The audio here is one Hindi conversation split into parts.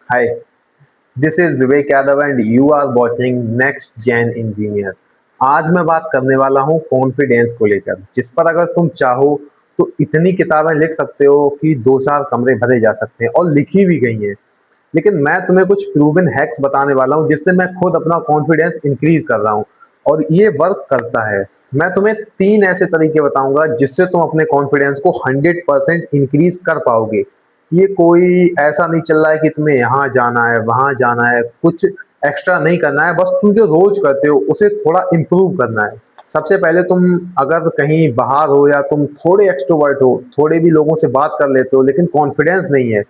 Hi, this is Vivek Yadav and you are watching next gen engineer. आज मैं बात करने वाला हूँ कॉन्फिडेंस को लेकर, जिस पर अगर तुम चाहो तो इतनी किताबें लिख सकते हो कि दो चार कमरे भरे जा सकते हैं और लिखी भी गई हैं। लेकिन मैं तुम्हें कुछ प्रूवन हैक्स बताने वाला हूँ जिससे मैं खुद अपना कॉन्फिडेंस इंक्रीज कर रहा हूँ और ये वर्क करता है। मैं तुम्हें तीन ऐसे तरीके बताऊंगा जिससे तुम अपने कॉन्फिडेंस को 100% इंक्रीज कर पाओगे। ये कोई ऐसा नहीं चल रहा है कि तुम्हें यहाँ जाना है वहाँ जाना है, कुछ एक्स्ट्रा नहीं करना है, बस तुम जो रोज करते हो उसे थोड़ा इम्प्रूव करना है। सबसे पहले तुम अगर कहीं बाहर हो या तुम थोड़े एक्सट्रोवर्ट हो, थोड़े भी लोगों से बात कर लेते हो लेकिन कॉन्फिडेंस नहीं है,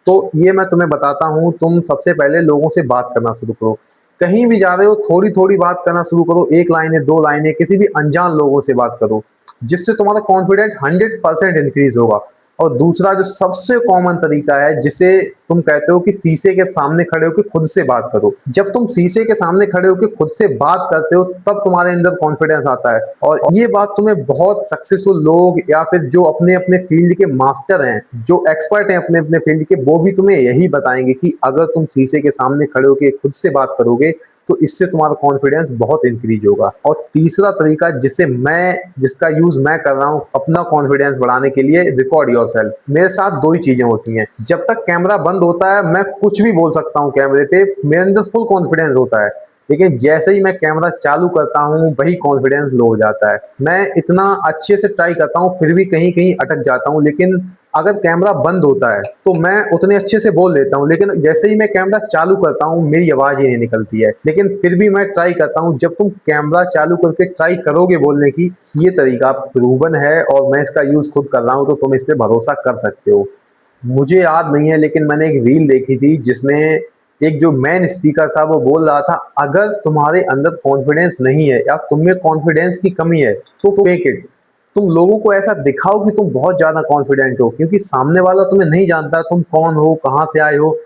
तो ये मैं तुम्हें बताता हूँ, तुम सबसे पहले लोगों से बात करना शुरू करो। कहीं भी जा रहे हो थोड़ी थोड़ी बात करना शुरू करो, एक लाइनें दो लाइनें किसी भी अनजान लोगों से बात करो, जिससे तुम्हारा कॉन्फिडेंस 100% इंक्रीज होगा। और दूसरा जो सबसे कॉमन तरीका है जिसे तुम कहते हो कि शीशे के सामने खड़े होकर खुद से बात करो। जब तुम शीशे के सामने खड़े होकर खुद से बात करते हो तब तुम्हारे अंदर कॉन्फिडेंस आता है। और ये बात तुम्हें बहुत सक्सेसफुल लोग या फिर जो अपने अपने फील्ड के मास्टर हैं, जो एक्सपर्ट हैं अपने अपने फील्ड के, वो भी तुम्हें यही बताएंगे कि अगर तुम शीशे के सामने खड़े होकर खुद से बात करोगे तो इससे तुम्हारा कॉन्फिडेंस बहुत इंक्रीज होगा। और तीसरा तरीका जिसका यूज मैं कर रहा हूँ अपना कॉन्फिडेंस बढ़ाने के लिए, रिकॉर्ड योरसेल्फ। मेरे साथ दो ही चीजें होती हैं, जब तक कैमरा बंद होता है मैं कुछ भी बोल सकता हूँ कैमरे पे, मेरे अंदर फुल कॉन्फिडेंस होता है। लेकिन जैसे ही मैं कैमरा चालू करता हूँ वही कॉन्फिडेंस लो हो जाता है। मैं इतना अच्छे से ट्राई करता हूँ फिर भी कहीं कहीं अटक जाता हूँ। लेकिन अगर कैमरा बंद होता है तो मैं उतने अच्छे से बोल लेता हूँ, लेकिन जैसे ही मैं कैमरा चालू करता हूँ मेरी आवाज ही नहीं निकलती है। लेकिन फिर भी मैं ट्राई करता हूँ। जब तुम कैमरा चालू करके ट्राई करोगे बोलने की, ये तरीका प्रूवन है और मैं इसका यूज खुद कर रहा हूँ, तो तुम इस पे भरोसा कर सकते हो। मुझे याद नहीं है लेकिन मैंने एक रील देखी थी जिसमें एक जो मैन स्पीकर था वो बोल रहा था, अगर तुम्हारे अंदर कॉन्फिडेंस नहीं है या तुम में कॉन्फिडेंस की कमी है तो फेक इट। तुम लोगों को ऐसा दिखाओ कि तुम बहुत ज्यादा कॉन्फिडेंट हो, क्योंकि सामने वाला तुम्हें नहीं जानता तुम कौन हो, कहाँ से आए हो।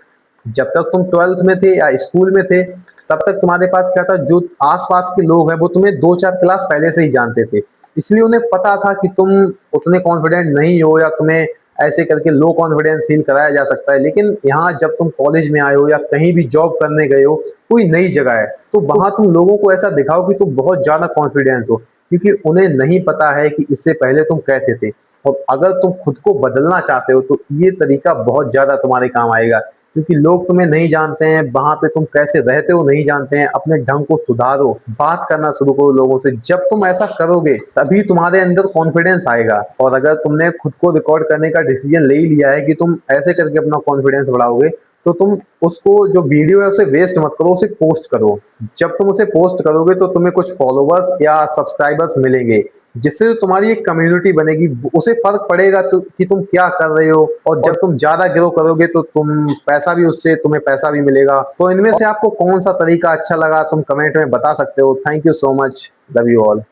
जब तक तुम 12th में थे या स्कूल में थे तब तक तुम्हारे पास क्या था, जो आसपास के लोग हैं वो तुम्हें दो चार क्लास पहले से ही जानते थे, इसलिए उन्हें पता था कि तुम उतने कॉन्फिडेंट नहीं हो या तुम्हें ऐसे करके लो कॉन्फिडेंस फील कराया जा सकता है। लेकिन यहाँ जब तुम कॉलेज में आए हो या कहीं भी जॉब करने गए हो, कोई नई जगह है, तो वहां तुम लोगों को ऐसा दिखाओ कि तुम बहुत ज्यादा कॉन्फिडेंस हो, क्योंकि उन्हें नहीं पता है कि इससे पहले तुम कैसे थे। और अगर तुम खुद को बदलना चाहते हो तो ये तरीका बहुत ज्यादा तुम्हारे काम आएगा, क्योंकि लोग तुम्हें नहीं जानते हैं, वहां पे तुम कैसे रहते हो नहीं जानते हैं। अपने ढंग को सुधारो, बात करना शुरू करो लोगों से। जब तुम ऐसा करोगे तभी तुम्हारे अंदर कॉन्फिडेंस आएगा। और अगर तुमने खुद को रिकॉर्ड करने का डिसीजन ले ही लिया है कि तुम ऐसे करके अपना कॉन्फिडेंस बढ़ाओगे, तो तुम उसको, जो वीडियो है उसे वेस्ट मत करो, उसे पोस्ट करो। जब तुम उसे पोस्ट करोगे तो तुम्हें कुछ फॉलोवर्स या सब्सक्राइबर्स मिलेंगे, जिससे जो तुम्हारी एक कम्युनिटी बनेगी उसे फर्क पड़ेगा तो कि तुम क्या कर रहे हो। और जब तुम ज्यादा ग्रो करोगे तो तुम्हें पैसा भी मिलेगा। तो इनमें से आपको कौन सा तरीका अच्छा लगा तुम कमेंट में बता सकते हो। Thank you so much, love you all.